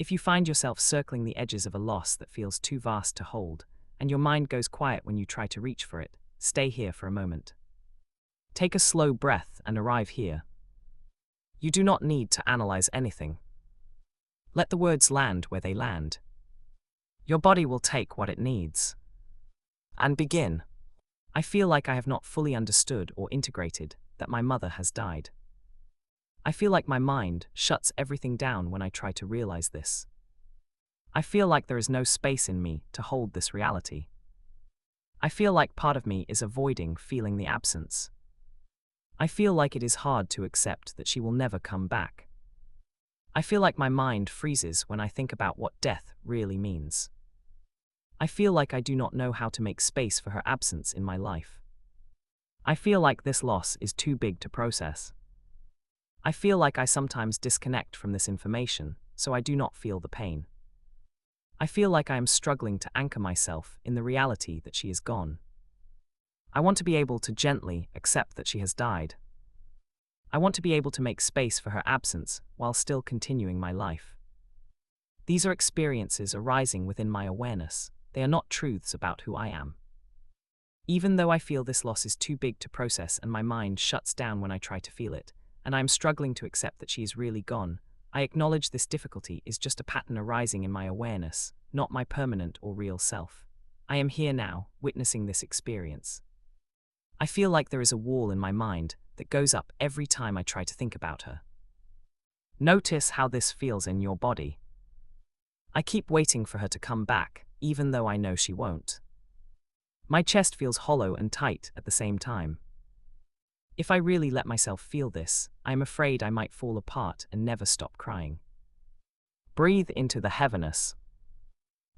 If you find yourself circling the edges of a loss that feels too vast to hold, and your mind goes quiet when you try to reach for it, stay here for a moment. Take a slow breath and arrive here. You do not need to analyze anything. Let the words land where they land. Your body will take what it needs. And begin. I feel like I have not fully understood or integrated that my mother has died. I feel like my mind shuts everything down when I try to realize this. I feel like there is no space in me to hold this reality. I feel like part of me is avoiding feeling the absence. I feel like it is hard to accept that she will never come back. I feel like my mind freezes when I think about what death really means. I feel like I do not know how to make space for her absence in my life. I feel like this loss is too big to process. I feel like I sometimes disconnect from this information, so I do not feel the pain. I feel like I am struggling to anchor myself in the reality that she is gone. I want to be able to gently accept that she has died. I want to be able to make space for her absence while still continuing my life. These are experiences arising within my awareness. They are not truths about who I am. Even though I feel this loss is too big to process and my mind shuts down when I try to feel it, and I am struggling to accept that she is really gone, I acknowledge this difficulty is just a pattern arising in my awareness, not my permanent or real self. I am here now, witnessing this experience. I feel like there is a wall in my mind that goes up every time I try to think about her. Notice how this feels in your body. I keep waiting for her to come back, even though I know she won't. My chest feels hollow and tight at the same time. If I really let myself feel this, I am afraid I might fall apart and never stop crying. Breathe into the heaviness.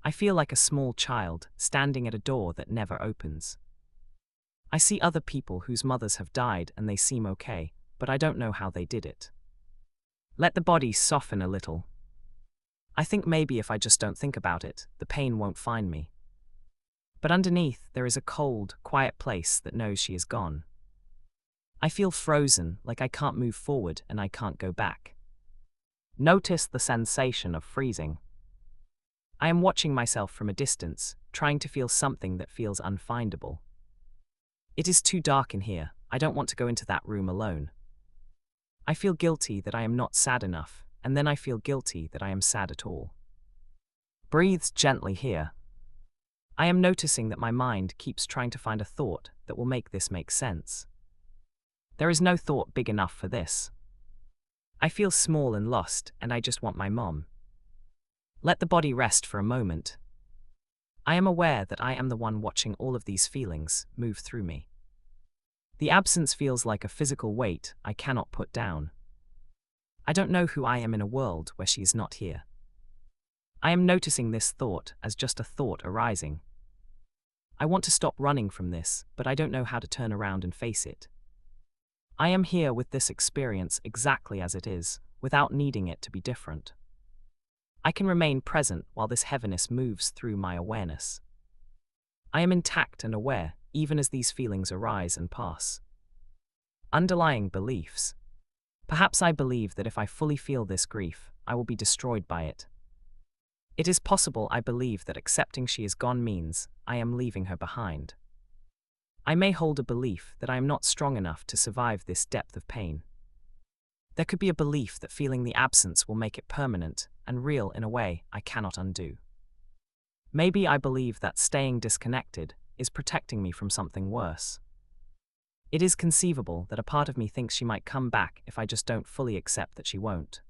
I feel like a small child standing at a door that never opens. I see other people whose mothers have died and they seem okay, but I don't know how they did it. Let the body soften a little. I think maybe if I just don't think about it, the pain won't find me. But underneath, there is a cold, quiet place that knows she is gone. I feel frozen, like I can't move forward and I can't go back. Notice the sensation of freezing. I am watching myself from a distance, trying to feel something that feels unfindable. It is too dark in here. I don't want to go into that room alone. I feel guilty that I am not sad enough, and then I feel guilty that I am sad at all. Breathe gently here. I am noticing that my mind keeps trying to find a thought that will make this make sense. There is no thought big enough for this. I feel small and lost, and I just want my mom. Let the body rest for a moment. I am aware that I am the one watching all of these feelings move through me. The absence feels like a physical weight I cannot put down. I don't know who I am in a world where she is not here. I am noticing this thought as just a thought arising. I want to stop running from this, but I don't know how to turn around and face it. I am here with this experience exactly as it is, without needing it to be different. I can remain present while this heaviness moves through my awareness. I am intact and aware, even as these feelings arise and pass. Underlying beliefs. Perhaps I believe that if I fully feel this grief, I will be destroyed by it. It is possible I believe that accepting she is gone means I am leaving her behind. I may hold a belief that I am not strong enough to survive this depth of pain. There could be a belief that feeling the absence will make it permanent and real in a way I cannot undo. Maybe I believe that staying disconnected is protecting me from something worse. It is conceivable that a part of me thinks she might come back if I just don't fully accept that she won't.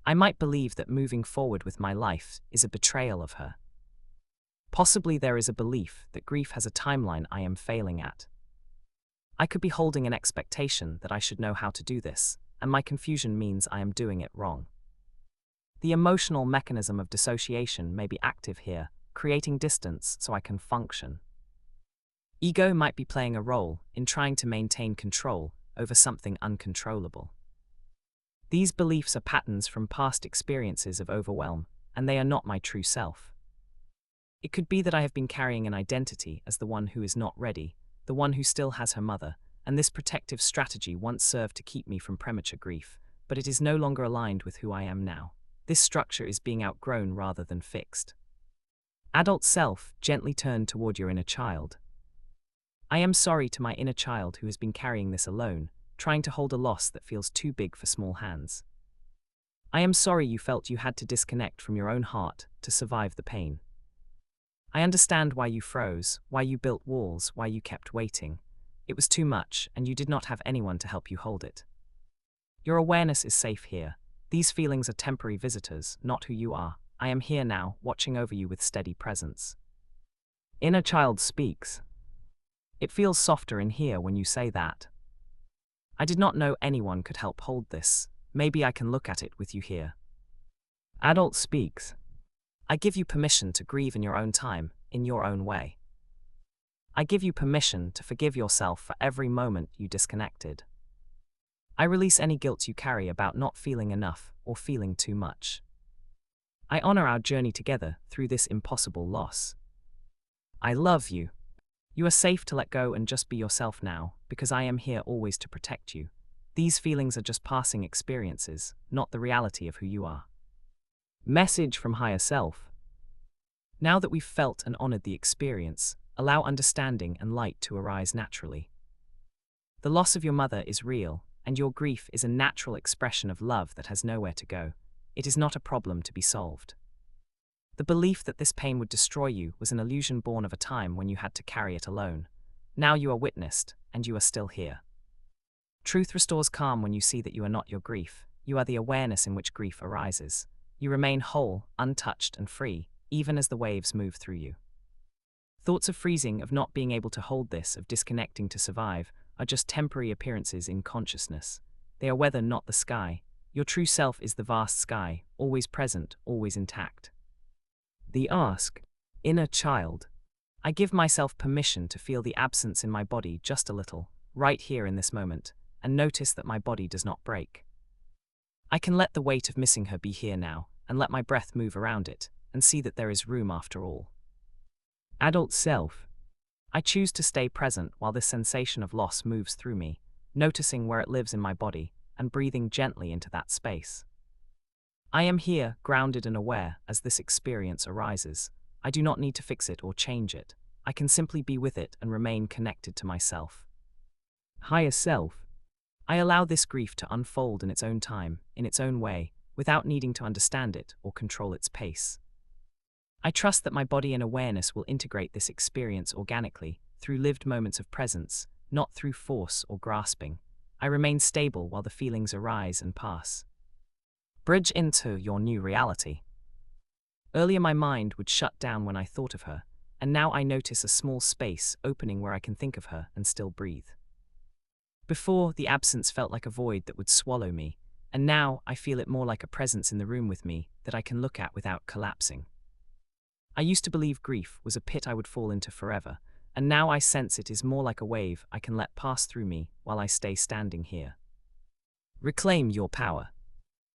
I might believe that moving forward with my life is a betrayal of her. Possibly there is a belief that grief has a timeline I am failing at. I could be holding an expectation that I should know how to do this, and my confusion means I am doing it wrong. The emotional mechanism of dissociation may be active here, creating distance so I can function. Ego might be playing a role in trying to maintain control over something uncontrollable. These beliefs are patterns from past experiences of overwhelm, and they are not my true self. It could be that I have been carrying an identity as the one who is not ready, the one who still has her mother, and this protective strategy once served to keep me from premature grief, but it is no longer aligned with who I am now. This structure is being outgrown rather than fixed. Adult self, gently turn toward your inner child. I am sorry to my inner child who has been carrying this alone, trying to hold a loss that feels too big for small hands. I am sorry you felt you had to disconnect from your own heart to survive the pain. I understand why you froze, why you built walls, why you kept waiting. It was too much, and you did not have anyone to help you hold it. Your awareness is safe here. These feelings are temporary visitors, not who you are. I am here now, watching over you with steady presence. Inner child speaks. It feels softer in here when you say that. I did not know anyone could help hold this. Maybe I can look at it with you here. Adult speaks. I give you permission to grieve in your own time, in your own way. I give you permission to forgive yourself for every moment you disconnected. I release any guilt you carry about not feeling enough or feeling too much. I honor our journey together through this impossible loss. I love you. You are safe to let go and just be yourself now, because I am here always to protect you. These feelings are just passing experiences, not the reality of who you are. Message from higher self. Now that we've felt and honored the experience, allow understanding and light to arise naturally. The loss of your mother is real, and your grief is a natural expression of love that has nowhere to go. It is not a problem to be solved. The belief that this pain would destroy you was an illusion born of a time when you had to carry it alone. Now you are witnessed, and you are still here. Truth restores calm when you see that you are not your grief. You are the awareness in which grief arises. You remain whole, untouched, and free, even as the waves move through you. Thoughts of freezing, of not being able to hold this, of disconnecting to survive, are just temporary appearances in consciousness. They are weather, not the sky. Your true self is the vast sky, always present, always intact. The ask. Inner child. I give myself permission to feel the absence in my body just a little, right here in this moment, and notice that my body does not break. I can let the weight of missing her be here now, and let my breath move around it, and see that there is room after all. Adult self. I choose to stay present while this sensation of loss moves through me, noticing where it lives in my body, and breathing gently into that space. I am here, grounded and aware, as this experience arises. I do not need to fix it or change it. I can simply be with it and remain connected to myself. Higher self. I allow this grief to unfold in its own time, in its own way, without needing to understand it or control its pace. I trust that my body and awareness will integrate this experience organically, through lived moments of presence, not through force or grasping. I remain stable while the feelings arise and pass. Bridge into your new reality. Earlier my mind would shut down when I thought of her, and now I notice a small space opening where I can think of her and still breathe. Before, the absence felt like a void that would swallow me, and now I feel it more like a presence in the room with me that I can look at without collapsing. I used to believe grief was a pit I would fall into forever, and now I sense it is more like a wave I can let pass through me while I stay standing here. Reclaim your power.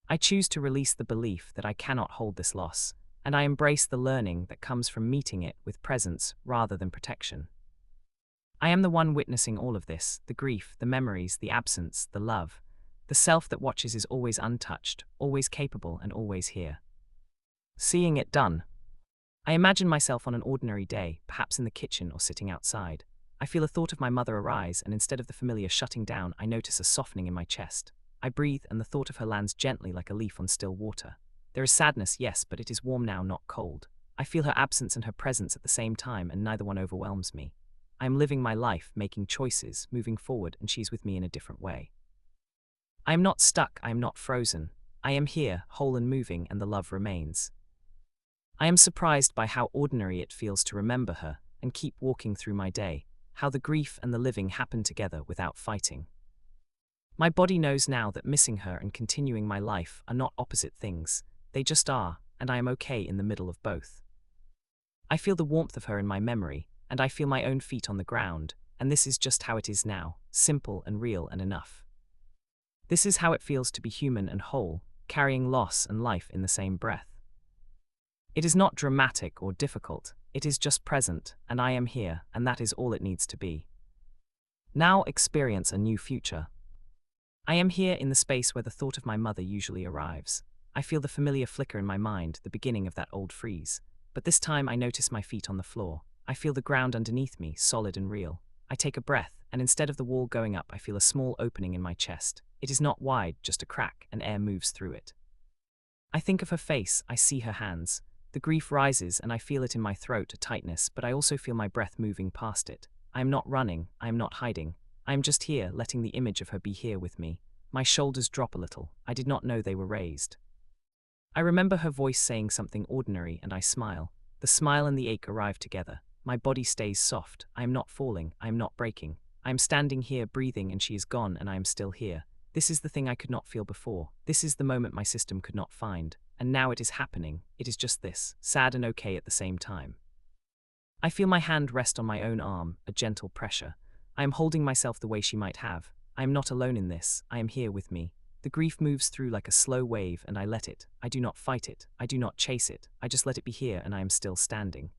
I choose to release the belief that I cannot hold this loss, and I embrace the learning that comes from meeting it with presence rather than protection. I am the one witnessing all of this, the grief, the memories, the absence, the love. The self that watches is always untouched, always capable, and always here. Seeing it done. I imagine myself on an ordinary day, perhaps in the kitchen or sitting outside. I feel a thought of my mother arise, and instead of the familiar shutting down, I notice a softening in my chest. I breathe, and the thought of her lands gently like a leaf on still water. There is sadness, yes, but it is warm now, not cold. I feel her absence and her presence at the same time, and neither one overwhelms me. I am living my life, making choices, moving forward, and she's with me in a different way. I am not stuck, I am not frozen. I am here, whole and moving, and the love remains. I am surprised by how ordinary it feels to remember her and keep walking through my day, how the grief and the living happen together without fighting. My body knows now that missing her and continuing my life are not opposite things, they just are, and I am okay in the middle of both. I feel the warmth of her in my memory, and I feel my own feet on the ground, and this is just how it is now, simple and real and enough. This is how it feels to be human and whole, carrying loss and life in the same breath. It is not dramatic or difficult, it is just present, and I am here, and that is all it needs to be. Now experience a new future. I am here in the space where the thought of my mother usually arrives. I feel the familiar flicker in my mind, the beginning of that old freeze. But this time I notice my feet on the floor. I feel the ground underneath me, solid and real. I take a breath, and instead of the wall going up, I feel a small opening in my chest. It is not wide, just a crack, and air moves through it. I think of her face, I see her hands. The grief rises, and I feel it in my throat, a tightness, but I also feel my breath moving past it. I am not running, I am not hiding. I am just here, letting the image of her be here with me. My shoulders drop a little. I did not know they were raised. I remember her voice saying something ordinary, and I smile. The smile and the ache arrive together. My body stays soft. I am not falling. I am not breaking. I am standing here, breathing, and she is gone, and I am still here. This is the thing I could not feel before. This is the moment my system could not find. And now it is happening. It is just this, sad and okay at the same time. I feel my hand rest on my own arm, a gentle pressure. I am holding myself the way she might have. I am not alone in this. I am here with me. The grief moves through like a slow wave, and I let it. I do not fight it. I do not chase it. I just let it be here, and I am still standing.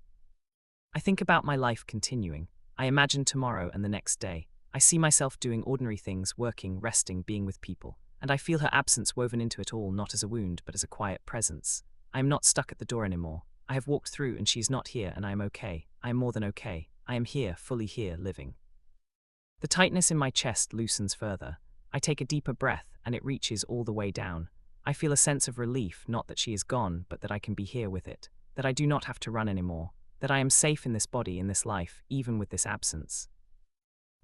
I think about my life continuing. I imagine tomorrow and the next day. I see myself doing ordinary things, working, resting, being with people. And I feel her absence woven into it all, not as a wound, but as a quiet presence. I am not stuck at the door anymore. I have walked through, and she is not here, and I am okay. I am more than okay. I am here, fully here, living. The tightness in my chest loosens further. I take a deeper breath, and it reaches all the way down. I feel a sense of relief, not that she is gone, but that I can be here with it. That I do not have to run anymore. That I am safe in this body, in this life, even with this absence.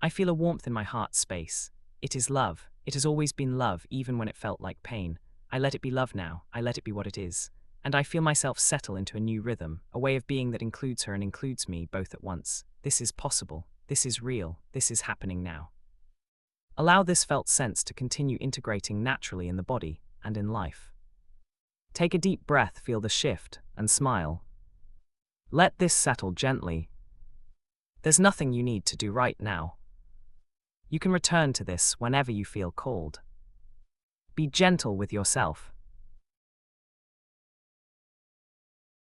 I feel a warmth in my heart space. It is love. It has always been love, even when it felt like pain. I let it be love now. I let it be what it is. And I feel myself settle into a new rhythm, a way of being that includes her and includes me both at once. This is possible. This is real. This is happening now. Allow this felt sense to continue integrating naturally in the body and in life. Take a deep breath, feel the shift, and smile. Let this settle gently. There's nothing you need to do right now. You can return to this whenever you feel called. Be gentle with yourself.